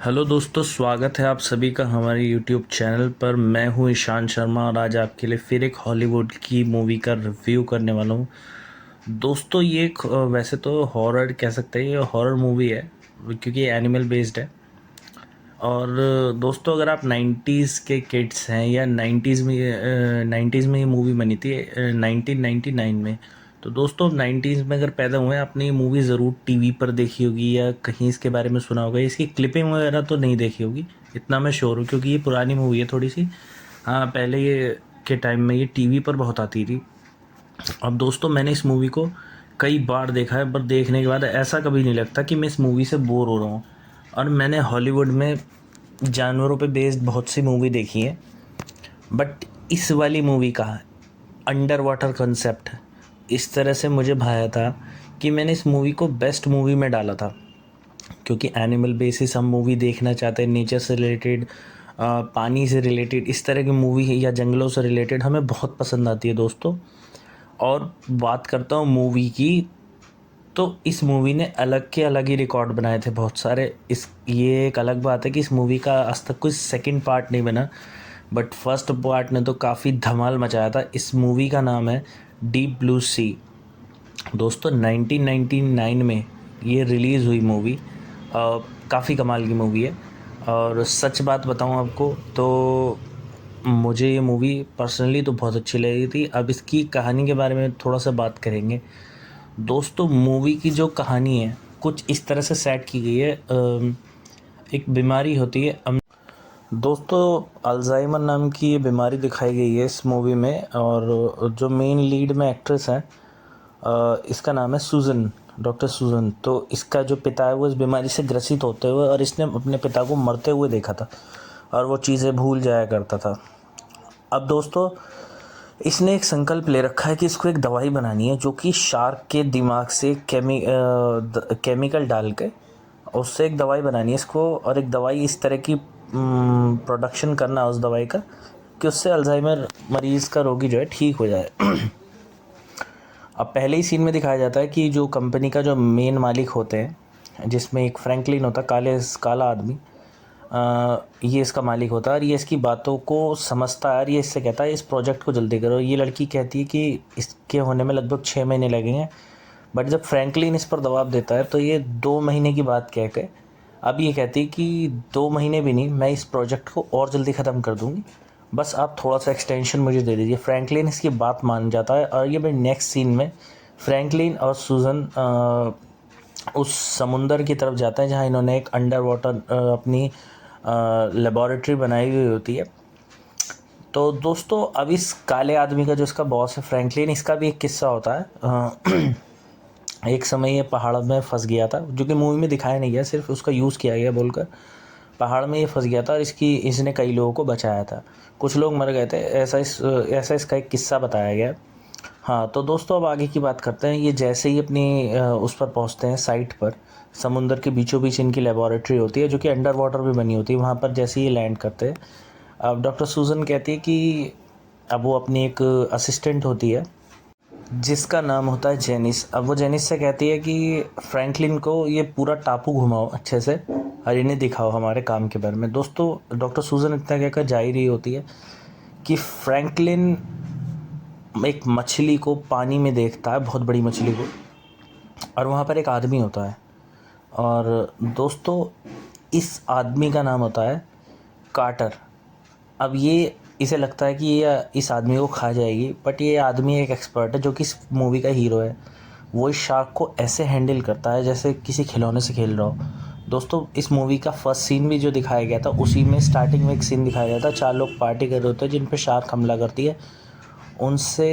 Hello दोस्तों, स्वागत है आप सभी का हमारे यूट्यूब चैनल पर। मैं हूं ईशान शर्मा और आज आपके लिए फिर एक हॉलीवुड की मूवी का रिव्यू करने वाला हूं। दोस्तों ये एक वैसे तो हॉरर कह सकते हैं, ये हॉरर मूवी है क्योंकि ये एनिमल बेस्ड है। और दोस्तों अगर आप 90s के किड्स हैं या 90s में ये मूवी बनी थी 1999 में। तो दोस्तों 90s में अगर पैदा हुए हैं आपने ये मूवी ज़रूर टीवी पर देखी होगी या कहीं इसके बारे में सुना होगा। इसकी क्लिपिंग वगैरह तो नहीं देखी होगी, इतना मैं श्योर हूँ क्योंकि ये पुरानी मूवी है थोड़ी सी। हाँ, पहले ये के टाइम में ये टीवी पर बहुत आती थी। अब दोस्तों मैंने इस मूवी को कई बार देखा है, पर देखने के बाद ऐसा कभी नहीं लगता कि मैं इस मूवी से बोर हो रहा हूँ। और मैंने हॉलीवुड में जानवरों पे बेस्ड बहुत सी मूवी देखी है, बट इस वाली मूवी का अंडर वाटर कंसेप्ट इस तरह से मुझे भाया था कि मैंने इस मूवी को बेस्ट मूवी में डाला था। क्योंकि एनिमल बेसिस हम मूवी देखना चाहते हैं, नेचर से रिलेटेड, पानी से रिलेटेड, इस तरह की मूवी या जंगलों से रिलेटेड हमें बहुत पसंद आती है दोस्तों। और बात करता हूँ मूवी की, तो इस मूवी ने अलग के अलग ही रिकॉर्ड बनाए थे बहुत सारे। इस ये एक अलग बात है कि इस मूवी का आज तक कोई सेकंड पार्ट नहीं बना, बट फर्स्ट पार्ट ने तो काफ़ी धमाल मचाया था। इस मूवी का नाम है डीप ब्लू सी। दोस्तों 1999 में ये रिलीज़ हुई मूवी, काफ़ी कमाल की मूवी है। और सच बात बताऊं आपको तो मुझे ये मूवी पर्सनली तो बहुत अच्छी लगी थी। अब इसकी कहानी के बारे में थोड़ा सा बात करेंगे। दोस्तों मूवी की जो कहानी है कुछ इस तरह से सेट की गई है। एक बीमारी होती है दोस्तों, अल्जाइमर नाम की ये बीमारी दिखाई गई है इस मूवी में। और जो मेन लीड में एक्ट्रेस है इसका नाम है सूजन, डॉक्टर सूजन। तो इसका जो पिता है वो इस बीमारी से ग्रसित होते हुए, और इसने अपने पिता को मरते हुए देखा था और वो चीज़ें भूल जाया करता था। अब दोस्तों इसने एक संकल्प ले रखा है कि इसको एक दवाई बनानी है जो कि शार्क के दिमाग से केमिकल डाल के उससे एक दवाई बनानी है इसको। और एक दवाई इस तरह की प्रोडक्शन करना है उस दवाई का कि उससे अल्जाइमर मरीज़ का रोगी जो है ठीक हो जाए। अब पहले ही सीन में दिखाया जाता है कि जो कंपनी का जो मेन मालिक होते हैं, जिसमें एक फ्रैंकलिन होता है, काला आदमी, ये इसका मालिक होता है और ये इसकी बातों को समझता है। और ये इससे कहता है इस प्रोजेक्ट को जल्दी करो। ये लड़की कहती है कि इसके होने में लगभग 6 महीने लगेंगे, बट जब फ्रैंकलिन इस पर दबाव देता है तो ये 2 महीने की बात कह के अब ये कहती है कि 2 महीने भी नहीं, मैं इस प्रोजेक्ट को और जल्दी ख़त्म कर दूँगी, बस आप थोड़ा सा एक्सटेंशन मुझे दे दीजिए। फ्रैंकलिन इसकी बात मान जाता है और ये भाई नेक्स्ट सीन में फ्रैंकलिन और सूजन उस समुंदर की तरफ जाते हैं जहाँ इन्होंने एक अंडर वाटर अपनी लेबॉरेटरी बनाई हुई होती है। तो दोस्तों अब इस काले आदमी का जो इसका बॉस है फ्रैंकलिन, इसका भी एक किस्सा होता है। एक समय ये पहाड़ में फंस गया था, जो कि मूवी में दिखाया नहीं गया, सिर्फ उसका यूज़ किया गया बोलकर। पहाड़ में ये फंस गया था और इसने कई लोगों को बचाया था, कुछ लोग मर गए थे, ऐसा इसका एक किस्सा बताया गया। हाँ तो दोस्तों अब आगे की बात करते हैं। ये जैसे ही अपनी उस पर पहुंचते हैं साइट पर, समुंदर के बीचों बीच इनकी लेबॉरेटरी होती है जो कि अंडर वाटर भी बनी होती है। वहाँ पर जैसे ही लैंड करते हैं, अब डॉक्टर सूजन कहती है कि अब वो अपनी एक असिस्टेंट होती है जिसका नाम होता है जेनिस। अब वो जेनिस से कहती है कि फ्रैंकलिन को ये पूरा टापू घुमाओ अच्छे से और इन्हें दिखाओ हमारे काम के बारे में। दोस्तों डॉक्टर सूजन इतना कहकर जा ही रही होती है कि फ्रैंकलिन एक मछली को पानी में देखता है, बहुत बड़ी मछली को, और वहाँ पर एक आदमी होता है। और दोस्तों इस आदमी का नाम होता है कार्टर। अब ये इसे लगता है कि ये इस आदमी को खा जाएगी, बट ये आदमी एक एक्सपर्ट है जो कि इस मूवी का हीरो है। वो इस शार्क को ऐसे हैंडल करता है जैसे किसी खिलौने से खेल रहा हो। दोस्तों इस मूवी का फर्स्ट सीन भी जो दिखाया गया था, उसी में स्टार्टिंग में एक सीन दिखाया गया था, 4 लोग पार्टी कर रहे होते हैं जिन पे शार्क हमला करती है। उनसे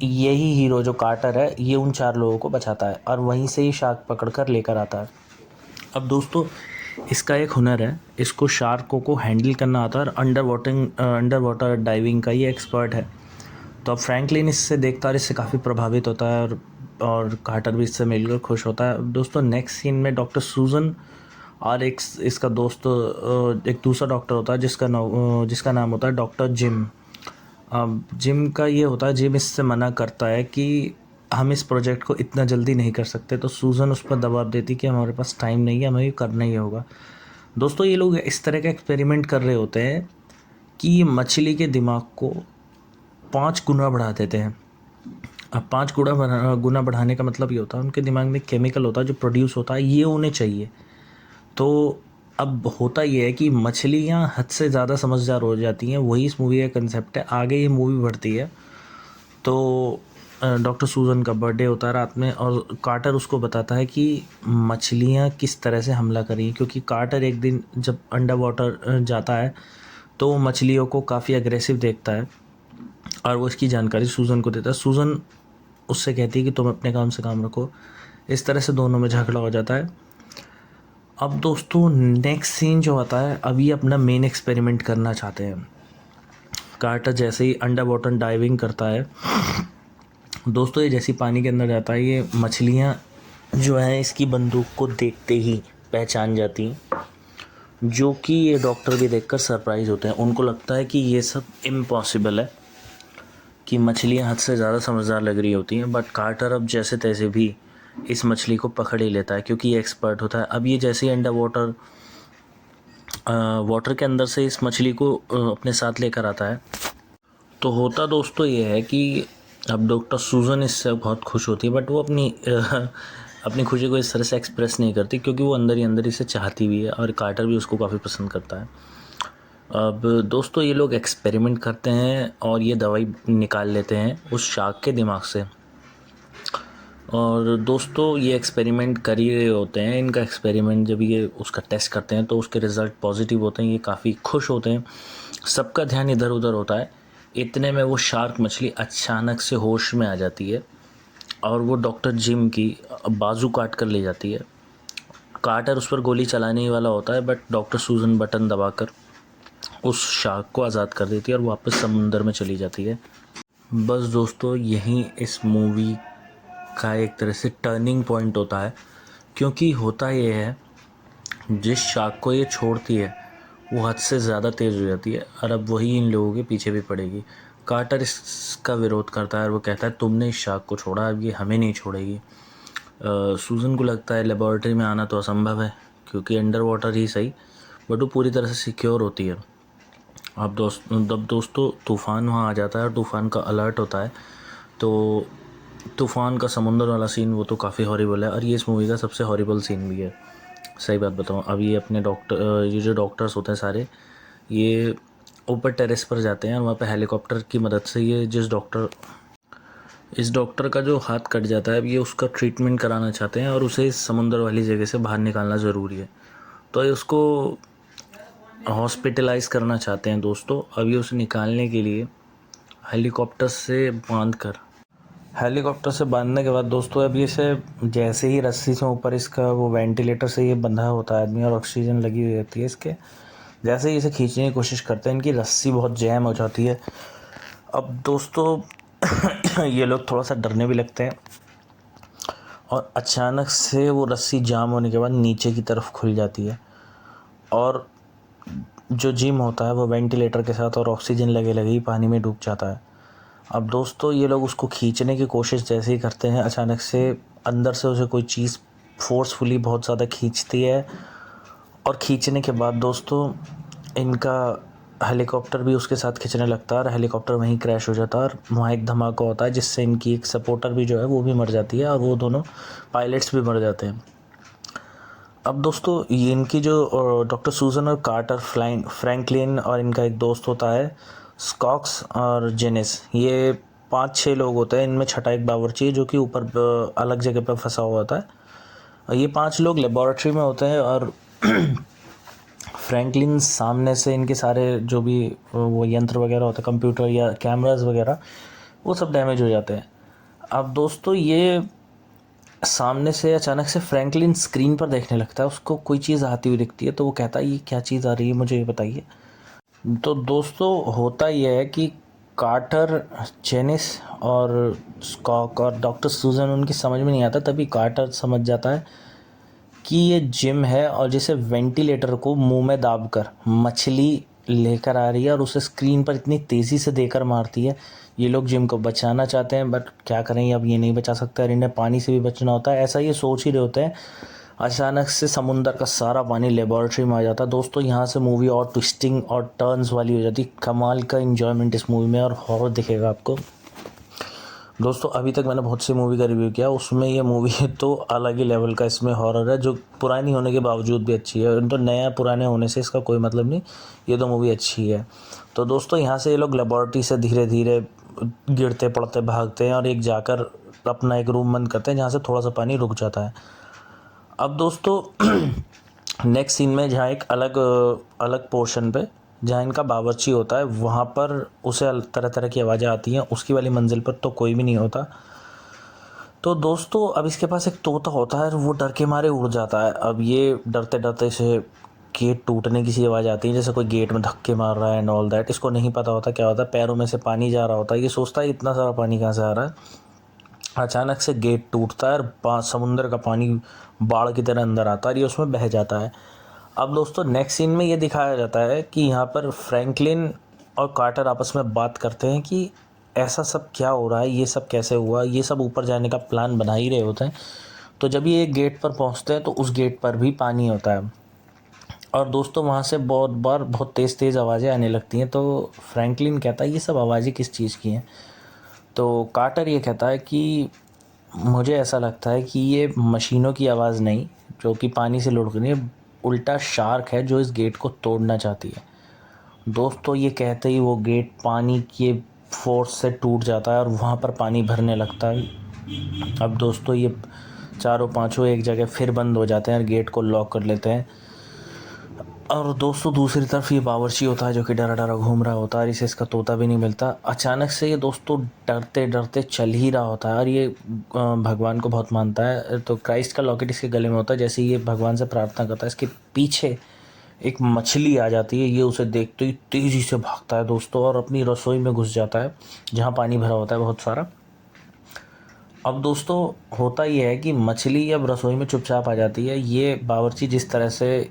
यही हीरो जो कार्टर है ये उन 4 लोगों को बचाता है और वहीं से ही शार्क पकड़ कर लेकर आता है। अब दोस्तों इसका एक हुनर है, इसको शार्कों को हैंडल करना आता है और अंडर वाटर डाइविंग का ये एक्सपर्ट है। तो अब फ्रैंकलिन इससे देखता है और इससे काफ़ी प्रभावित होता है और कार्टर भी इससे मिलकर खुश होता है। दोस्तों नेक्स्ट सीन में डॉक्टर सूजन और एक इसका दोस्त एक दूसरा डॉक्टर होता है जिसका नाम होता है डॉक्टर जिम। अब जिम का ये होता है, जिम इससे मना करता है कि हम इस प्रोजेक्ट को इतना जल्दी नहीं कर सकते। तो सूजन उस पर दबाव देती कि हमारे पास टाइम नहीं है, हमें ये करना ही होगा। दोस्तों ये लोग इस तरह का एक्सपेरिमेंट कर रहे होते हैं कि ये मछली के दिमाग को 5 गुना बढ़ा देते हैं। अब 5 गुना बढ़ाने का मतलब ये होता है उनके दिमाग में केमिकल होता है जो प्रोड्यूस होता है, ये उन्हें चाहिए। तो अब होता ये है कि मछलियाँ हद से ज़्यादा समझदार हो जाती हैं, वही इस मूवी का कंसेप्ट है। आगे ये मूवी बढ़ती है तो डॉक्टर सूजन का बर्थडे होता है रात में, और कार्टर उसको बताता है कि मछलियाँ किस तरह से हमला करी, क्योंकि कार्टर एक दिन जब अंडर वाटर जाता है तो वो मछलियों को काफ़ी अग्रेसिव देखता है और वो इसकी जानकारी सूजन को देता है। सूजन उससे कहती है कि तुम अपने काम से काम रखो। इस तरह से दोनों में झगड़ा हो जाता है। अब दोस्तों नेक्स्ट सीन जो आता है, अब ये अपना मेन एक्सपेरिमेंट करना चाहते हैं। कार्टर जैसे ही अंडर वाटर डाइविंग करता है दोस्तों, ये जैसी पानी के अंदर जाता है, ये मछलियाँ जो हैं इसकी बंदूक को देखते ही पहचान जाती हैं, जो कि ये डॉक्टर भी देखकर सरप्राइज़ होते हैं। उनको लगता है कि ये सब इम्पॉसिबल है, कि मछलियाँ हद से ज़्यादा समझदार लग रही होती हैं। बट कार्टर अब जैसे तैसे भी इस मछली को पकड़ ही लेता है, क्योंकि ये एक्सपर्ट होता है। अब ये जैसे ही अंडर वाटर के अंदर से इस मछली को अपने साथ लेकर आता है, तो होता दोस्तों ये है कि अब डॉक्टर सूजन इससे बहुत खुश होती है, बट वो अपनी खुशी को इस तरह से एक्सप्रेस नहीं करती, क्योंकि वो अंदर ही अंदर इसे चाहती भी है और कार्टर भी उसको काफ़ी पसंद करता है। अब दोस्तों ये लोग एक्सपेरिमेंट करते हैं और ये दवाई निकाल लेते हैं उस शार्क के दिमाग से। और दोस्तों ये एक्सपेरिमेंट कर ही रहे होते हैं। इनका एक्सपेरिमेंट जब ये उसका टेस्ट करते हैं तो उसके रिज़ल्ट पॉजिटिव होते हैं। ये काफ़ी खुश होते हैं, सबका ध्यान इधर उधर होता है। इतने में वो शार्क मछली अचानक से होश में आ जाती है और वो डॉक्टर जिम की बाजू काट कर ले जाती है। कार्टर उस पर गोली चलाने ही वाला होता है, बट डॉक्टर सूजन बटन दबाकर उस शार्क को आज़ाद कर देती है और वापस समुंदर में चली जाती है। बस दोस्तों यहीं इस मूवी का एक तरह से टर्निंग पॉइंट होता है, क्योंकि होता ये है जिस शार्क को ये छोड़ती है वो हद से ज़्यादा तेज़ हो जाती है और अब वही इन लोगों के पीछे भी पड़ेगी। कार्टर इसका विरोध करता है और वो कहता है तुमने इस शार्क को छोड़ा, अब ये हमें नहीं छोड़ेगी। सूजन को लगता है लेबॉर्ट्री में आना तो असंभव है, क्योंकि अंडर वाटर ही सही बट वो पूरी तरह से सिक्योर होती है। अब दोस्तों तूफ़ान वहाँ आ जाता है और तूफ़ान का अलर्ट होता है। तो तूफ़ान का समुंदर वाला सीन वो तो काफ़ी हॉरिबल है और ये इस मूवी का सबसे हॉरिबल सीन भी है, सही बात बताऊँ। अब ये अपने ये जो डॉक्टर्स होते हैं सारे, ये ऊपर टेरेस पर जाते हैं और वहाँ पे हेलीकॉप्टर की मदद से ये इस डॉक्टर का जो हाथ कट जाता है, अब ये उसका ट्रीटमेंट कराना चाहते हैं और उसे इस समुंदर वाली जगह से बाहर निकालना ज़रूरी है। तो ये उसको हॉस्पिटलाइज़ करना चाहते हैं दोस्तों। अब ये उसे निकालने के लिए हेलीकॉप्टर से बांधने के बाद दोस्तों, अब ये से जैसे ही रस्सी से ऊपर इसका वो वेंटिलेटर से ये बंधा होता है आदमी और ऑक्सीजन लगी हुई रहती है इसके, जैसे ही इसे खींचने की कोशिश करते हैं इनकी रस्सी बहुत जैम हो जाती है। अब दोस्तों ये लोग थोड़ा सा डरने भी लगते हैं और अचानक से वो रस्सी जाम होने के बाद नीचे की तरफ खुल जाती है और जो जिम होता है वो वेंटिलेटर के साथ और ऑक्सीजन लगे लगे ही पानी में डूब जाता है। अब दोस्तों ये लोग उसको खींचने की कोशिश जैसे ही करते हैं, अचानक से अंदर से उसे कोई चीज़ फोर्सफुली बहुत ज़्यादा खींचती है और खींचने के बाद दोस्तों इनका हेलीकॉप्टर भी उसके साथ खींचने लगता है और हेलीकॉप्टर वहीं क्रैश हो जाता है और वहाँ एक धमाका होता है जिससे इनकी एक सपोर्टर भी जो है वो भी मर जाती है और वो दोनों पायलट्स भी मर जाते हैं। अब दोस्तों ये इनकी जो डॉक्टर सूजन और कार्टर, फ्रैंकलिन और इनका एक दोस्त होता है स्कॉक्स और जेनिस, ये 5-6 लोग होते हैं। इनमें छठा एक बावर्ची है जो कि ऊपर अलग जगह पर फंसा हुआ होता है। और ये 5 लोग लेबॉरेटरी में होते हैं और फ्रैंकलिन सामने से इनके सारे जो भी वो यंत्र वगैरह होते हैं, कंप्यूटर या कैमरास वगैरह, वो सब डैमेज हो जाते हैं। अब दोस्तों ये सामने से अचानक से फ्रैंकलिन स्क्रीन पर देखने लगता है, उसको कोई चीज़ आती हुई दिखती है, तो वो कहता है ये क्या चीज़ आ रही है, मुझे ये बताइए। तो दोस्तों होता यह है कि कार्टर, जेनिस और स्कॉक और डॉक्टर सूजन उनकी समझ में नहीं आता, तभी कार्टर समझ जाता है कि ये जिम है और जिसे वेंटिलेटर को मुंह में दाबकर मछली लेकर आ रही है और उसे स्क्रीन पर इतनी तेज़ी से देकर मारती है। ये लोग जिम को बचाना चाहते हैं बट क्या करें, अब ये नहीं बचा सकता और इन्हें पानी से भी बचना होता है, ऐसा ये सोच ही रहे होते हैं। अचानक से समुंदर का सारा पानी लेबॉर्ट्री में आ जाता है। दोस्तों यहाँ से मूवी और ट्विस्टिंग और टर्न्स वाली हो जाती है। कमाल का इन्जॉयमेंट इस मूवी में और हॉरर दिखेगा आपको। दोस्तों अभी तक मैंने बहुत सी मूवी का रिव्यू किया, उसमें ये मूवी तो अलग ही लेवल का इसमें हॉरर है, जो पुरानी होने के बावजूद भी अच्छी है। तो नया पुराने होने से इसका कोई मतलब नहीं, ये तो मूवी अच्छी है। तो दोस्तों यहाँ से ये लोग लेबॉर्ट्री से धीरे धीरे गिरते पड़ते भागते हैं और एक जाकर अपना एक रूम बंद करते हैं जहाँ से थोड़ा सा पानी रुक जाता है। अब दोस्तों नेक्स्ट सीन में जहाँ एक अलग पोर्शन पे जहाँ इनका बावर्ची होता है, वहाँ पर उसे तरह तरह की आवाज़ें आती हैं। उसकी वाली मंजिल पर तो कोई भी नहीं होता। तो दोस्तों अब इसके पास एक तोता होता है, वो डर के मारे उड़ जाता है। अब ये डरते डरते से गेट टूटने की सी आवाज़ आती है, जैसे कोई गेट में धक्के मार रहा है एंड ऑल दैट। इसको नहीं पता होता क्या होता है, पैरों में से पानी जा रहा होता है। ये सोचता है इतना सारा पानी कहाँ से आ रहा है। अचानक से गेट टूटता है और समुंदर का पानी बाढ़ की तरह अंदर आता है और ये उसमें बह जाता है। अब दोस्तों नेक्स्ट सीन में ये दिखाया जाता है कि यहाँ पर फ्रैंकलिन और कार्टर आपस में बात करते हैं कि ऐसा सब क्या हो रहा है, ये सब कैसे हुआ। ये सब ऊपर जाने का प्लान बना ही रहे होते हैं। तो जब ये एक गेट पर पहुँचते हैं तो उस गेट पर भी पानी होता है और दोस्तों वहाँ से बहुत बार बहुत तेज़ तेज़ आवाज़ें आने लगती हैं। तो फ्रैंकलिन कहता है ये सब आवाज़ें किस चीज़ की हैं। तो कार्टर ये कहता है कि मुझे ऐसा लगता है कि ये मशीनों की आवाज़ नहीं जो कि पानी से लुढ़क रही है, उल्टा शार्क है जो इस गेट को तोड़ना चाहती है। दोस्तों ये कहते ही वो गेट पानी के फोर्स से टूट जाता है और वहाँ पर पानी भरने लगता है। अब दोस्तों ये चारों पांचों एक जगह फिर बंद हो जाते हैं और गेट को लॉक कर लेते हैं। और दोस्तों दूसरी तरफ ये बावर्ची होता है जो कि डरा डरा घूम रहा होता है और इसे इसका तोता भी नहीं मिलता। अचानक से ये दोस्तों डरते डरते चल ही रहा होता है और ये भगवान को बहुत मानता है। तो क्राइस्ट का लॉकेट इसके गले में होता है। जैसे ये भगवान से प्रार्थना करता है, इसके पीछे एक मछली आ जाती है। ये उसे देखते ही तेज़ी से भागता है दोस्तों और अपनी रसोई में घुस जाता है जहाँ पानी भरा होता है बहुत सारा। अब दोस्तों होता ये है कि मछली अब रसोई में चुपचाप आ जाती है। ये बावर्ची जिस तरह से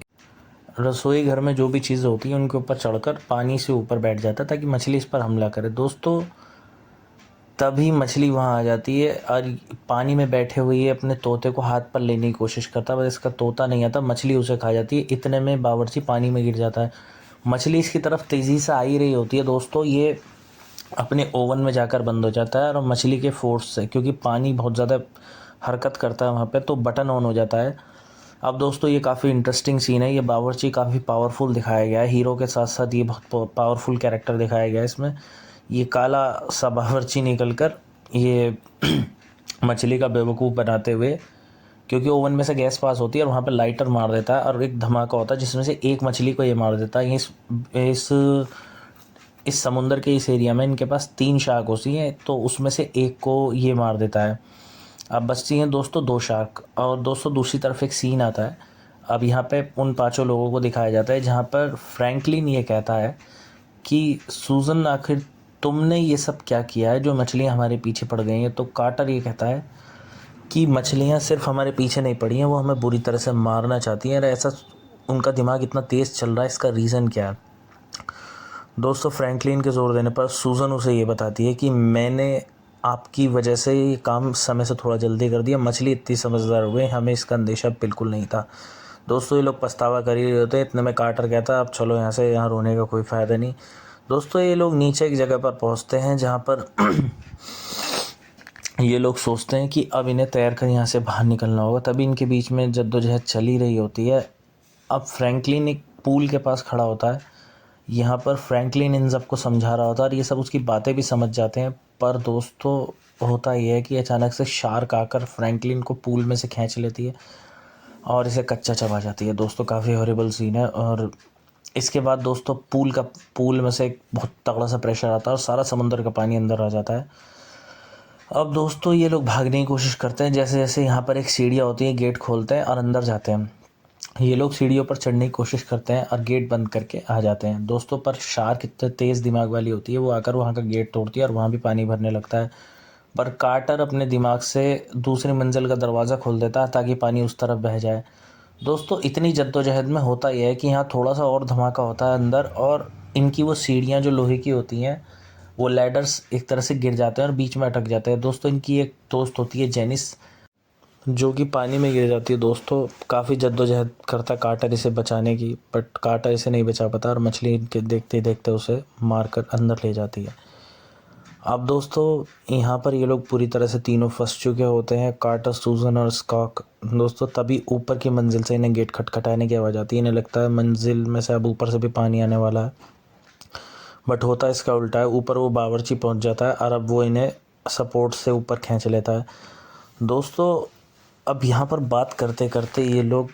रसोई घर में जो भी चीज़ें होती हैं उनके ऊपर चढ़कर पानी से ऊपर बैठ जाता है ताकि मछली इस पर हमला करे। दोस्तों तभी मछली वहाँ आ जाती है और पानी में बैठे हुए ये अपने तोते को हाथ पर लेने की कोशिश करता है, बस इसका तोता नहीं आता, मछली उसे खा जाती है। इतने में बावर्ची पानी में गिर जाता है। मछली इसकी तरफ तेज़ी से आ ही रही होती है। दोस्तों ये अपने ओवन में जाकर बंद हो जाता है और मछली के फोर्स से, क्योंकि पानी बहुत ज़्यादा हरकत करता है वहाँ पे, तो बटन ऑन हो जाता है। अब दोस्तों ये काफ़ी इंटरेस्टिंग सीन है। ये बावर्ची काफ़ी पावरफुल दिखाया गया है, हीरो के साथ साथ ये बहुत पावरफुल कैरेक्टर दिखाया गया है इसमें। ये काला सा बावर्ची निकल कर ये मछली का बेवकूफ़ बनाते हुए, क्योंकि ओवन में से गैस पास होती है और वहाँ पे लाइटर मार देता है और एक धमाका होता है जिसमें से एक मछली को ये मार देता है। इस समुंदर के इस एरिया में इनके पास 3 शार्क होती हैं, तो उसमें से एक को ये मार देता है। अब बचती हैं दोस्तों 2 शार्क। और दोस्तों दूसरी तरफ एक सीन आता है। अब यहाँ पे उन 5 लोगों को दिखाया जाता है जहाँ पर फ्रैंकलिन ये कहता है कि सूजन आखिर तुमने ये सब क्या किया है जो मछलियाँ हमारे पीछे पड़ गई हैं। तो कार्टर ये कहता है कि मछलियाँ सिर्फ हमारे पीछे नहीं पड़ी हैं, वो हमें बुरी तरह से मारना चाहती हैं। ऐसा उनका दिमाग इतना तेज़ चल रहा है, इसका रीज़न क्या है। दोस्तों फ्रैंकलिन के ज़ोर देने पर सूजन उसे ये बताती है कि मैंने आपकी वजह से ये काम समय से थोड़ा जल्दी कर दिया। मछली इतनी समझदार हो गई, हमें इसका अंदेशा बिल्कुल नहीं था। दोस्तों ये लोग पछतावा कर ही रहे होते हैं। इतने में कार्टर कहता है अब चलो यहाँ से, यहाँ रोने का कोई फ़ायदा नहीं। दोस्तों ये लोग नीचे एक जगह पर पहुँचते हैं जहाँ पर ये लोग सोचते हैं कि अब इन्हें तैर कर यहाँ से बाहर निकलना होगा। तभी इनके बीच में जद्दोजहद चल ही रही होती है। अब फ्रैंकलिन एक पूल के पास खड़ा होता है। यहाँ पर फ्रैंकलिन इन सबको समझा रहा होता है और ये सब उसकी बातें भी समझ जाते हैं। पर दोस्तों होता ये है कि अचानक से शार्क आकर फ्रैंकलिन को पूल में से खींच लेती है और इसे कच्चा चबा जाती है। दोस्तों काफ़ी हॉरिबल सीन है। और इसके बाद दोस्तों पूल में से एक बहुत तगड़ा सा प्रेशर आता है और सारा समुंदर का पानी अंदर आ जाता है। अब दोस्तों ये लोग भागने की कोशिश करते हैं। जैसे जैसे यहाँ पर एक सीढ़ियाँ होती हैं, गेट खोलते हैं और अंदर जाते हैं। ये लोग सीढ़ियों पर चढ़ने की कोशिश करते हैं और गेट बंद करके आ जाते हैं। दोस्तों पर शार्क इतने तेज़ दिमाग वाली होती है, वो आकर वहाँ का गेट तोड़ती है और वहाँ भी पानी भरने लगता है। पर कार्टर अपने दिमाग से दूसरी मंजिल का दरवाज़ा खोल देता है ताकि पानी उस तरफ बह जाए। दोस्तों इतनी जद्दोजहद में होता यह है कि यहाँ थोड़ा सा और धमाका होता है अंदर, और इनकी वो सीढ़ियाँ जो लोहे की होती हैं, वो लैडर्स एक तरह से गिर जाते हैं और बीच में अटक जाते हैं। दोस्तों इनकी एक दोस्त होती है जेनिस, जो कि पानी में गिर जाती है। दोस्तों काफ़ी जद्दोजहद करता है कार्टर इसे बचाने की, बट कार्टर इसे नहीं बचा पाता और मछली इनके देखते देखते उसे मारकर अंदर ले जाती है। अब दोस्तों यहाँ पर ये लोग पूरी तरह से तीनों फंस चुके होते हैं, कार्टर, सूजन और स्कॉक। दोस्तों तभी ऊपर की मंजिल से इन्हें गेट खटखटाने की आवाज़ आती है। इन्हें लगता है मंजिल में से अब ऊपर से भी पानी आने वाला है, बट होता है इसका उल्टा है। ऊपर वो बावर्ची पहुँच जाता है और अब वो इन्हें सपोर्ट से ऊपर खींच लेता है। दोस्तों अब यहाँ पर बात करते करते ये लोग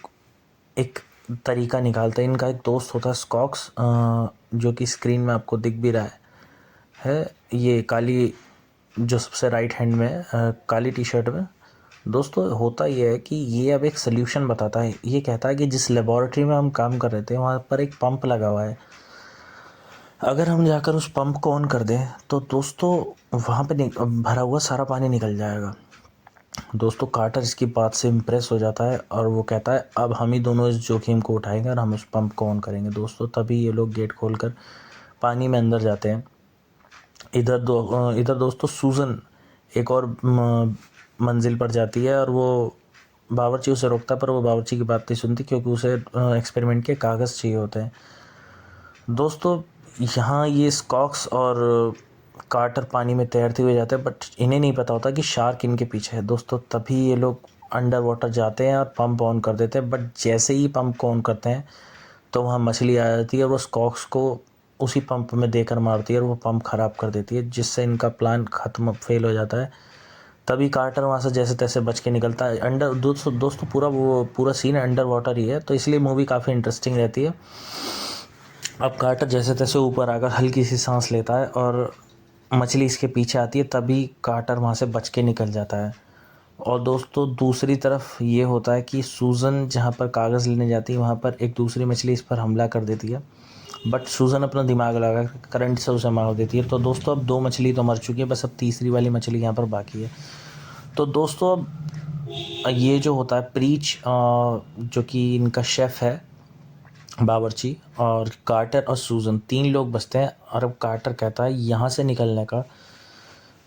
एक तरीका निकालते हैं। इनका एक दोस्त होता है स्कॉक्स, जो कि स्क्रीन में आपको दिख भी रहा है ये काली, जो सबसे राइट हैंड में काली टी शर्ट में। दोस्तों होता ये है कि ये अब एक सल्यूशन बताता है। ये कहता है कि जिस लेबॉरेटरी में हम काम कर रहे थे वहाँ पर एक पंप लगा हुआ है, अगर हम जाकर उस पंप को ऑन कर दें तो दोस्तों वहाँ पे भरा हुआ सारा पानी निकल जाएगा। दोस्तों कार्टर इसकी बात से इम्प्रेस हो जाता है और वो कहता है अब हम ही दोनों इस जोखिम को उठाएंगे और हम उस पंप को ऑन करेंगे। दोस्तों तभी ये लोग गेट खोलकर पानी में अंदर जाते हैं। इधर दोस्तों सूजन एक और मंजिल पर जाती है और वो बावर्ची उसे रोकता है, पर वो बावर्ची की बात नहीं सुनती क्योंकि उसे एक्सपेरिमेंट के कागज़ चाहिए होते हैं। दोस्तों यहाँ ये स्कॉक्स और कार्टर पानी में तैरते हुए जाते हैं, बट इन्हें नहीं पता होता कि शार्क इनके पीछे है। दोस्तों तभी ये लोग अंडर वाटर जाते हैं और पंप ऑन कर देते हैं, बट जैसे ही पंप को ऑन करते हैं तो वहाँ मछली आ जाती है और वो स्कॉक्स को उसी पंप में देकर मारती है और वो पंप ख़राब कर देती है, जिससे इनका प्लान फेल हो जाता है। तभी कार्टर वहाँ से जैसे तैसे बच के निकलता है। दोस्तों पूरा सीन अंडर वाटर ही है, तो इसलिए मूवी काफ़ी इंटरेस्टिंग रहती है। अब कार्टर जैसे तैसे ऊपर आकर हल्की सी सांस लेता है और मछली इसके पीछे आती है, तभी कार्टर वहाँ से बच के निकल जाता है। और दोस्तों दूसरी तरफ ये होता है कि सूजन जहाँ पर कागज़ लेने जाती है वहाँ पर एक दूसरी मछली इस पर हमला कर देती है, बट सूजन अपना दिमाग लगा करंट से उसे मार देती है। तो दोस्तों अब 2 मछली तो मर चुकी है, बस अब तीसरी वाली मछली यहाँ पर बाकी है। तो दोस्तों अब ये जो होता है प्रीच, जो कि इनका शेफ़ है, बावर्ची, और कार्टर और सूजन 3 लोग बचते हैं। और अब कार्टर कहता है यहाँ से निकलने का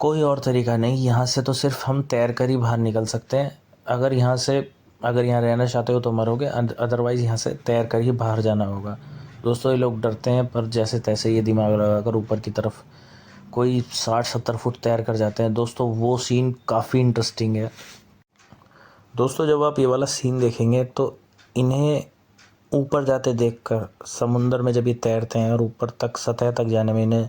कोई और तरीका नहीं, यहाँ से तो सिर्फ हम तैर कर ही बाहर निकल सकते हैं। अगर यहाँ रहना चाहते हो तो मरोगे, अदरवाइज़ यहाँ से तैर कर ही बाहर जाना होगा। दोस्तों ये लोग डरते हैं, पर जैसे तैसे ये दिमाग लगाकर ऊपर की तरफ कोई 60-70 फुट तैर कर जाते हैं। दोस्तों वो सीन काफ़ी इंटरेस्टिंग है। दोस्तों जब आप ये वाला सीन देखेंगे तो इन्हें ऊपर जाते देखकर, समुंदर में जब ये तैरते हैं और ऊपर तक सतह तक जाने में इन्हें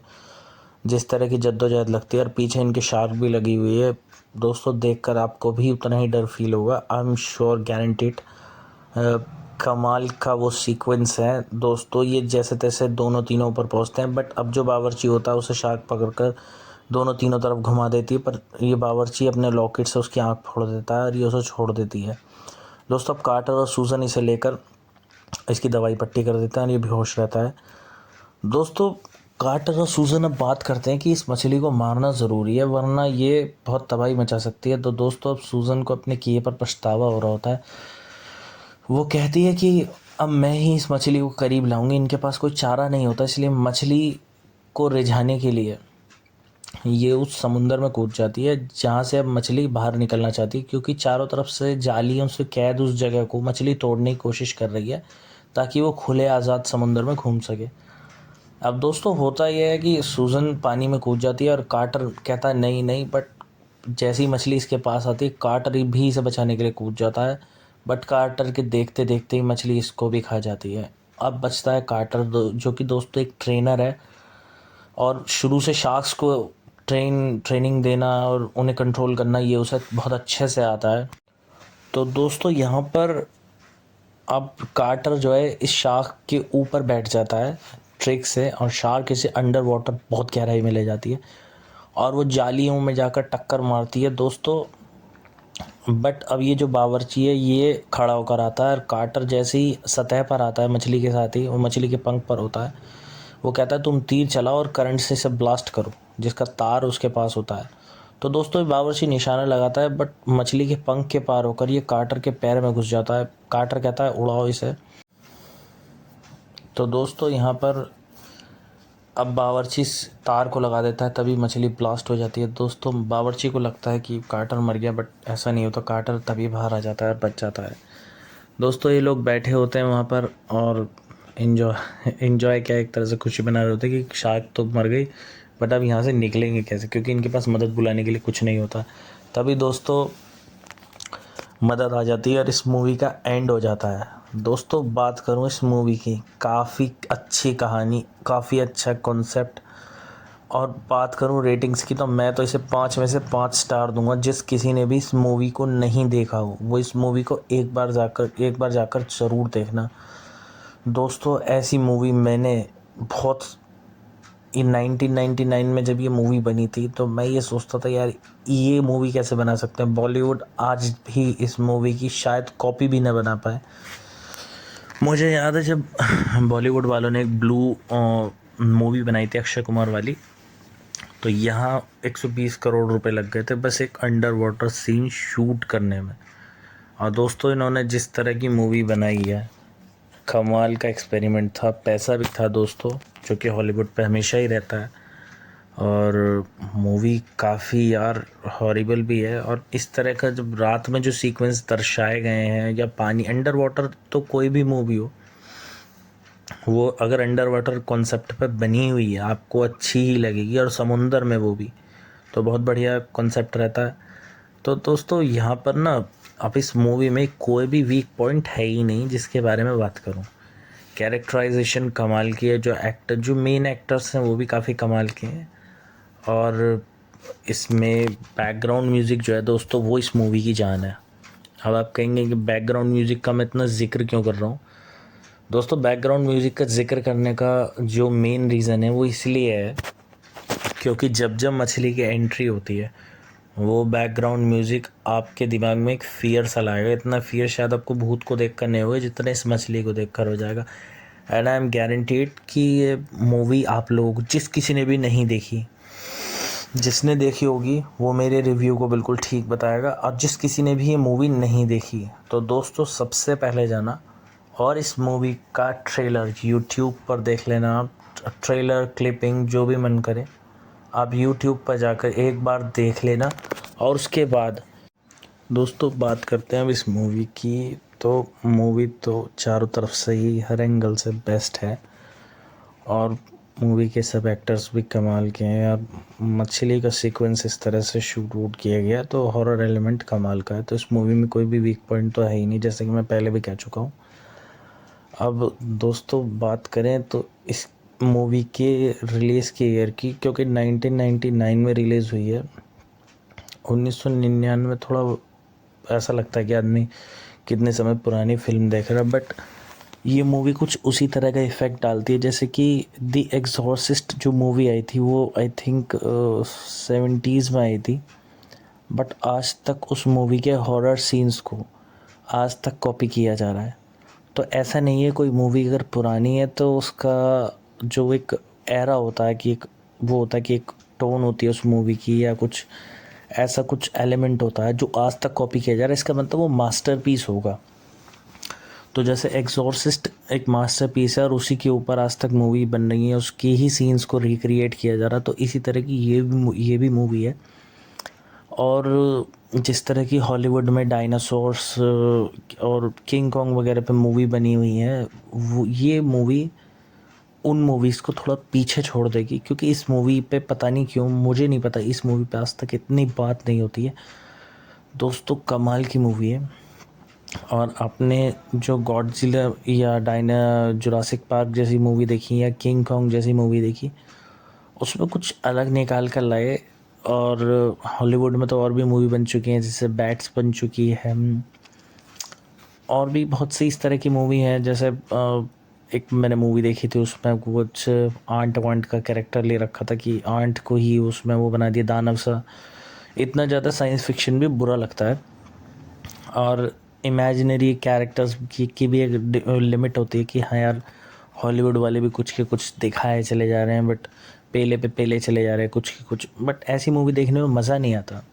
जिस तरह की जद्दोजहद लगती है और पीछे इनके शार्क भी लगी हुई है, दोस्तों देखकर आपको भी उतना ही डर फील होगा। I am sure, guaranteed. कमाल का वो सीक्वेंस है दोस्तों। ये जैसे तैसे दोनों तीनों ऊपर पहुंचते हैं, बट अब जो बावर्ची होता है उसे शार्क पकड़कर दोनों तीनों तरफ घुमा देती है, पर ये बावर्ची अपने लॉकेट से उसकी आँख फोड़ देता है और ये उसे छोड़ देती है। दोस्तों अब कार्टर और सूजन इसे लेकर इसकी दवाई पट्टी कर देता है और ये बेहोश रहता है। दोस्तों कार्टर और सूजन अब बात करते हैं कि इस मछली को मारना ज़रूरी है, वरना ये बहुत तबाही मचा सकती है। तो दोस्तों अब सूजन को अपने किए पर पछतावा हो रहा होता है। वो कहती है कि अब मैं ही इस मछली को करीब लाऊंगी, इनके पास कोई चारा नहीं होता, इसलिए मछली को रिझाने के लिए ये उस समुंदर में कूद जाती है जहाँ से अब मछली बाहर निकलना चाहती है, क्योंकि चारों तरफ से जालियों से कैद उस जगह को मछली तोड़ने की कोशिश कर रही है ताकि वो खुले आज़ाद समुंदर में घूम सके। अब दोस्तों होता यह है कि सूजन पानी में कूद जाती है और कार्टर कहता है नहीं नहीं, बट जैसी मछली इसके पास आती है कार्टर भी इसे बचाने के लिए कूद जाता है, बट कार्टर के देखते देखते ही मछली इसको भी खा जाती है। अब बचता है कार्टर, जो कि दोस्तों एक ट्रेनर है और शुरू से शार्क्स को ट्रेनिंग देना और उन्हें कंट्रोल करना ये उसे बहुत अच्छे से आता है। तो दोस्तों यहाँ पर अब कार्टर जो है इस शार्क के ऊपर बैठ जाता है ट्रिक से, और शार्क इसे अंडर वाटर बहुत गहराई में ले जाती है और वो जालियों में जाकर टक्कर मारती है दोस्तों। बट अब ये जो बावर्ची है ये खड़ा होकर आता है और कार्टर जैसे ही सतह पर आता है मछली के साथ ही, वो मछली के पंख पर होता है, वो कहता है तुम तीर चलाओ और करंट से इसे ब्लास्ट करो, जिसका तार उसके पास होता है। तो दोस्तों बावर्ची निशाना लगाता है, बट मछली के पंख के पार होकर ये कार्टर के पैर में घुस जाता है। कार्टर कहता है उड़ाओ इसे। तो दोस्तों यहाँ पर अब बावर्ची तार को लगा देता है, तभी मछली ब्लास्ट हो जाती है। दोस्तों बावर्ची को लगता है कि कार्टर मर गया, बट ऐसा नहीं होता, कार्टर तभी बाहर आ जाता है और बच जाता है। दोस्तों ये लोग बैठे होते हैं वहाँ पर और इन्जॉय क्या, एक तरह से खुशी मना रहे होते हैं कि शार्क तो मर गई, बट अब यहाँ से निकलेंगे कैसे, क्योंकि इनके पास मदद बुलाने के लिए कुछ नहीं होता। तभी दोस्तों मदद आ जाती है और इस मूवी का एंड हो जाता है। दोस्तों बात करूँ इस मूवी की, काफ़ी अच्छी कहानी, काफ़ी अच्छा कॉन्सेप्ट, और बात करूँ रेटिंग्स की तो मैं तो इसे 5 में से 5 स्टार दूंगा। जिस किसी ने भी इस मूवी को नहीं देखा हो वो इस मूवी को एक बार जाकर ज़रूर देखना। दोस्तों ऐसी मूवी मैंने बहुत, ये 1999 में जब ये मूवी बनी थी तो मैं ये सोचता था यार ये मूवी कैसे बना सकते हैं, बॉलीवुड आज भी इस मूवी की शायद कॉपी भी ना बना पाए। मुझे याद है जब बॉलीवुड वालों ने एक ब्लू मूवी बनाई थी अक्षय कुमार वाली, तो यहाँ 120 करोड़ रुपए लग गए थे बस एक अंडर वाटर सीन शूट करने में। और दोस्तों इन्होंने जिस तरह की मूवी बनाई है, कमाल का एक्सपेरिमेंट था, पैसा भी था दोस्तों, जो कि हॉलीवुड पे हमेशा ही रहता है। और मूवी काफ़ी यार हॉरिबल भी है, और इस तरह का जब रात में जो सीक्वेंस दर्शाए गए हैं, या पानी अंडर वाटर, तो कोई भी मूवी हो वो अगर अंडर वाटर कॉन्सेप्ट पे बनी हुई है आपको अच्छी ही लगेगी, और समुंदर में वो भी, तो बहुत बढ़िया कॉन्सेप्ट रहता है। तो दोस्तों यहाँ पर ना अब इस मूवी में कोई भी वीक पॉइंट है ही नहीं जिसके बारे में बात करूँ। कैरेक्टराइजेशन कमाल की है, जो मेन एक्टर्स हैं वो भी काफ़ी कमाल के हैं, और इसमें बैकग्राउंड म्यूज़िक जो है दोस्तों वो इस मूवी की जान है। अब आप कहेंगे कि बैकग्राउंड म्यूज़िक का मैं इतना ज़िक्र क्यों कर रहा हूँ। दोस्तों बैकग्राउंड म्यूज़िक का जिक्र करने का जो मेन रीज़न है वो इसलिए है क्योंकि जब जब मछली की एंट्री होती है वो बैकग्राउंड म्यूज़िक आपके दिमाग में एक फ़ियर सा लाएगा। इतना फ़ियर शायद आपको भूत को देख कर नहीं होगा जितना इस मछली को देख कर हो जाएगा। एंड आई एम गारंटीड कि ये मूवी आप लोग, जिस किसी ने भी नहीं देखी, जिसने देखी होगी वो मेरे रिव्यू को बिल्कुल ठीक बताएगा, और जिस किसी ने भी ये मूवी नहीं देखी तो दोस्तों सबसे पहले जाना और इस मूवी का ट्रेलर यूट्यूब पर देख लेना। आप ट्रेलर क्लिपिंग जो भी मन करे आप यूट्यूब पर जाकर एक बार देख लेना। और उसके बाद दोस्तों बात करते हैं अब इस मूवी की, तो मूवी तो चारों तरफ से ही हर एंगल से बेस्ट है, और मूवी के सब एक्टर्स भी कमाल के हैं। और मछली का सीक्वेंस इस तरह से शूट वूट किया गया तो हॉरर एलिमेंट कमाल का है। तो इस मूवी में कोई भी वीक पॉइंट तो है ही नहीं, जैसे कि मैं पहले भी कह चुका हूँ। अब दोस्तों बात करें तो इस मूवी के रिलीज़ के ईयर की, क्योंकि 1999 में रिलीज़ हुई है। 1999 थोड़ा ऐसा लगता है कि आदमी कितने समय पुरानी फ़िल्म देख रहा है, बट ये मूवी कुछ उसी तरह का इफ़ेक्ट डालती है जैसे कि द एग्जॉर्सिस्ट जो मूवी आई थी वो आई थिंक 70s में आई थी, बट आज तक उस मूवी के हॉरर सीन्स को आज तक कॉपी किया जा रहा है। तो ऐसा नहीं है कोई मूवी अगर पुरानी है तो उसका जो एक एरा होता है कि एक वो होता है कि एक टोन होती है उस मूवी की, या कुछ ऐसा कुछ एलिमेंट होता है जो आज तक कॉपी किया जा रहा है, इसका मतलब वो मास्टरपीस होगा। तो जैसे एग्जॉर्सिस्ट एक मास्टरपीस है और उसी के ऊपर आज तक मूवी बन रही है, उसके ही सीन्स को रिक्रिएट किया जा रहा है, तो इसी तरह की ये भी मूवी है। और जिस तरह की हॉलीवुड में डायनासोर्स और किंग कॉन्ग वगैरह पे मूवी बनी हुई है, वो ये मूवी उन मूवीज़ को थोड़ा पीछे छोड़ देगी, क्योंकि इस मूवी पे पता नहीं क्यों, मुझे नहीं पता, इस मूवी पे आज तक इतनी बात नहीं होती है। दोस्तों कमाल की मूवी है। और आपने जो गॉडजिला या जुरासिक पार्क जैसी मूवी देखी या किंग कॉन्ग जैसी मूवी देखी, उसमें कुछ अलग निकाल कर लाए। और हॉलीवुड में तो और भी मूवी बन चुकी हैं, जैसे बैट्स बन चुकी है, और भी बहुत सी इस तरह की मूवी हैं। जैसे एक मैंने मूवी देखी थी उसमें कुछ आंट वांट का कैरेक्टर ले रखा था कि आंट को ही उसमें वो बना दिया दानव सा। इतना ज़्यादा साइंस फिक्शन भी बुरा लगता है, और इमेजिनरी कैरेक्टर्स की भी एक लिमिट होती है कि हाँ यार हॉलीवुड वाले भी कुछ के कुछ दिखाए चले जा रहे हैं, बट पेले पे पेले चले जा रहे हैं कुछ के कुछ, बट ऐसी मूवी देखने में मज़ा नहीं आता।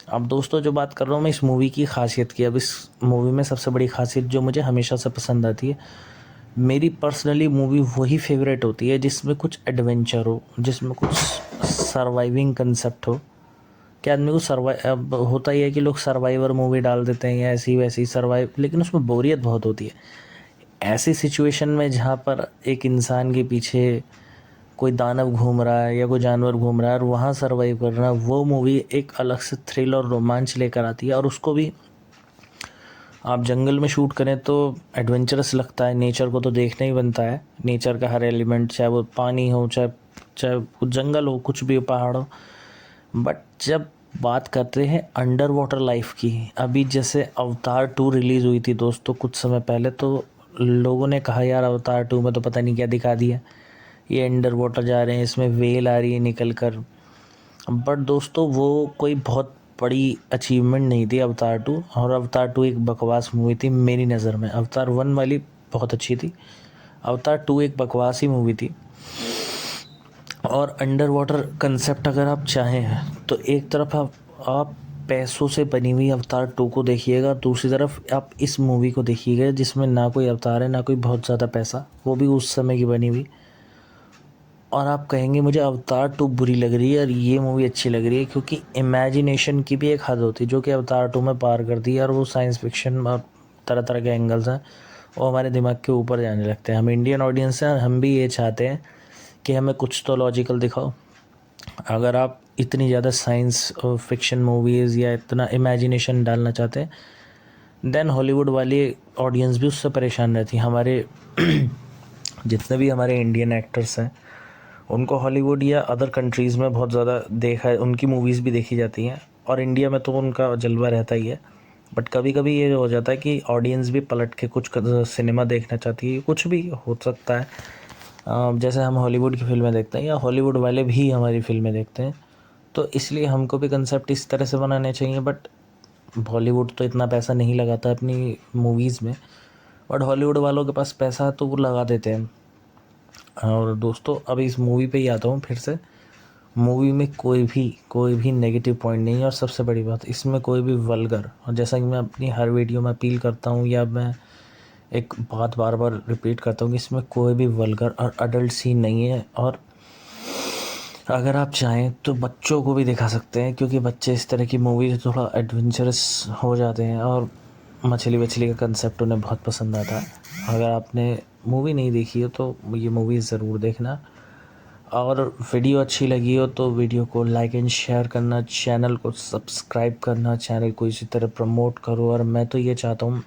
अब दोस्तों जो बात कर रहा हूँ मैं इस मूवी की खासियत की, अब इस मूवी में सबसे बड़ी खासियत जो मुझे हमेशा से पसंद आती है मेरी पर्सनली मूवी वही फेवरेट होती है जिसमें कुछ एडवेंचर हो, जिसमें कुछ सर्वाइविंग कंसेप्ट हो। कि आदमी को अब होता ही है कि लोग सर्वाइवर मूवी डाल देते हैं या ऐसी वैसी सर्वाइव, लेकिन उसमें बोरियत बहुत होती है। ऐसी सिचुएशन में जहाँ पर एक इंसान के पीछे कोई दानव घूम रहा है या कोई जानवर घूम रहा है और वहाँ सर्वाइव करना, वो मूवी एक अलग से थ्रिल और रोमांच लेकर आती है। और उसको भी आप जंगल में शूट करें तो एडवेंचरस लगता है। नेचर को तो देखना ही बनता है, नेचर का हर एलिमेंट, चाहे वो पानी हो, चाहे चाहे वो जंगल हो, कुछ भी हो, पहाड़ हो। बट जब बात करते हैं अंडर वाटर लाइफ की, अभी जैसे अवतार 2 रिलीज़ हुई थी दोस्तों कुछ समय पहले, तो लोगों ने कहा यार अवतार 2 में तो पता नहीं क्या दिखा दिया, ये अंडर वाटर जा रहे हैं, इसमें वेल आ रही है निकल कर। बट दोस्तों वो कोई बहुत बड़ी अचीवमेंट नहीं थी अवतार 2, और अवतार 2 एक बकवास मूवी थी मेरी नज़र में। अवतार 1 वाली बहुत अच्छी थी, अवतार 2 एक बकवास ही मूवी थी। और अंडर वाटर कंसेप्ट अगर आप चाहें तो एक तरफ आप पैसों से बनी हुई अवतार 2 को देखिएगा, दूसरी तरफ आप इस मूवी को देखिएगा जिसमें ना कोई अवतार है ना कोई बहुत ज़्यादा पैसा, वो भी उस समय की बनी हुई। और आप कहेंगे मुझे अवतार 2 बुरी लग रही है और ये मूवी अच्छी लग रही है, क्योंकि इमेजिनेशन की भी एक हद होती है जो कि अवतार 2 में पार कर दी है। और वो साइंस फिक्शन और तरह तरह के एंगल्स हैं, वो हमारे दिमाग के ऊपर जाने लगते हैं। हम इंडियन ऑडियंस हैं, हम भी ये चाहते हैं कि हमें कुछ तो लॉजिकल दिखाओ। अगर आप इतनी ज़्यादा साइंस और फिक्शन मूवीज़ या इतना इमेजिनेशन डालना चाहते हैं, देन हॉलीवुड वाली ऑडियंस भी उससे परेशान रहती है। हमारे जितने भी हमारे इंडियन एक्टर्स हैं उनको हॉलीवुड या अदर कंट्रीज़ में बहुत ज़्यादा देखा है, उनकी मूवीज़ भी देखी जाती हैं, और इंडिया में तो उनका जलवा रहता ही है। बट कभी कभी ये हो जाता है कि ऑडियंस भी पलट के कुछ सिनेमा देखना चाहती है, कुछ भी हो सकता है। जैसे हम हॉलीवुड की फ़िल्में देखते हैं या हॉलीवुड वाले भी हमारी फ़िल्में देखते हैं, तो इसलिए हमको भी कंसेप्ट इस तरह से बनाने चाहिए। बट बॉलीवुड तो इतना पैसा नहीं लगाता अपनी मूवीज़ में, बट हॉलीवुड वालों के पास पैसा है तो वो लगा देते हैं। और दोस्तों अब इस मूवी पे ही आता हूँ फिर से। मूवी में कोई भी नेगेटिव पॉइंट नहीं है, और सबसे बड़ी बात इसमें कोई भी वल्गर, और जैसा कि मैं अपनी हर वीडियो में अपील करता हूँ या मैं एक बात बार बार रिपीट करता हूँ कि इसमें कोई भी वल्गर और अडल्ट सीन नहीं है। और अगर आप चाहें तो बच्चों को भी दिखा सकते हैं, क्योंकि बच्चे इस तरह की मूवी से थोड़ा एडवेंचरस हो जाते हैं, और मछली वछली का कंसेप्ट उन्हें बहुत पसंद आता है। अगर आपने मूवी नहीं देखी हो तो ये मूवी ज़रूर देखना, और वीडियो अच्छी लगी हो तो वीडियो को लाइक एंड शेयर करना, चैनल को सब्सक्राइब करना, चैनल को इसी तरह प्रमोट करो। और मैं तो ये चाहता हूँ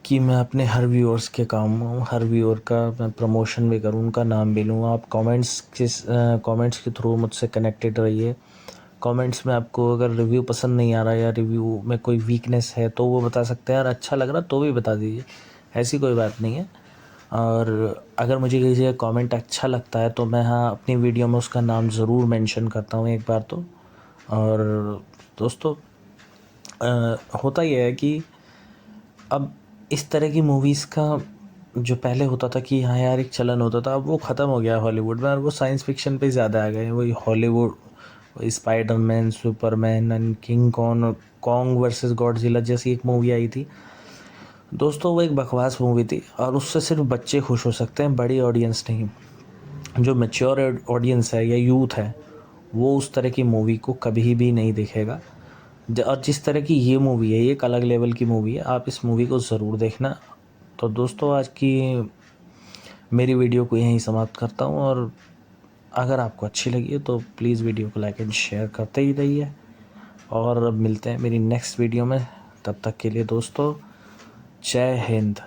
कि मैं अपने हर व्यूअर्स के काम आऊँ, हर व्यूअर का मैं प्रमोशन भी करूँ, उनका नाम भी लूँ। आप कमेंट्स के थ्रू मुझसे कनेक्टेड रहिए। कमेंट्स में आपको अगर रिव्यू पसंद नहीं आ रहा है या रिव्यू में कोई वीकनेस है तो वो बता सकते हैं, यार अच्छा लग रहा तो भी बता दीजिए, ऐसी कोई बात नहीं है। और अगर मुझे किसी का कमेंट अच्छा लगता है तो मैं हाँ अपनी वीडियो में उसका नाम ज़रूर मेंशन करता हूँ एक बार तो। और दोस्तों होता यह है कि अब इस तरह की मूवीज़ का जो पहले होता था कि हाँ यार एक चलन होता था, अब वो ख़त्म हो गया हॉलीवुड में, और वो साइंस फिक्शन पे ज़्यादा आ गए। वही हॉलीवुड, वही Spiderman, Superman and king Kong versus Godzilla जैसी एक मूवी आई थी दोस्तों, वो एक बकवास मूवी थी, और उससे सिर्फ बच्चे खुश हो सकते हैं, बड़ी ऑडियंस नहीं। जो मैच्योर ऑडियंस है या यूथ है वो उस तरह की मूवी को कभी भी नहीं देखेगा। और जिस तरह की ये मूवी है, ये एक अलग लेवल की मूवी है, आप इस मूवी को ज़रूर देखना। तो दोस्तों आज की मेरी वीडियो को यहीं समाप्त करता हूँ, और अगर आपको अच्छी लगी है तो प्लीज़ वीडियो को लाइक एंड शेयर करते ही रहिए। और अब मिलते हैं मेरी नेक्स्ट वीडियो में, तब तक के लिए दोस्तों जय हिंद।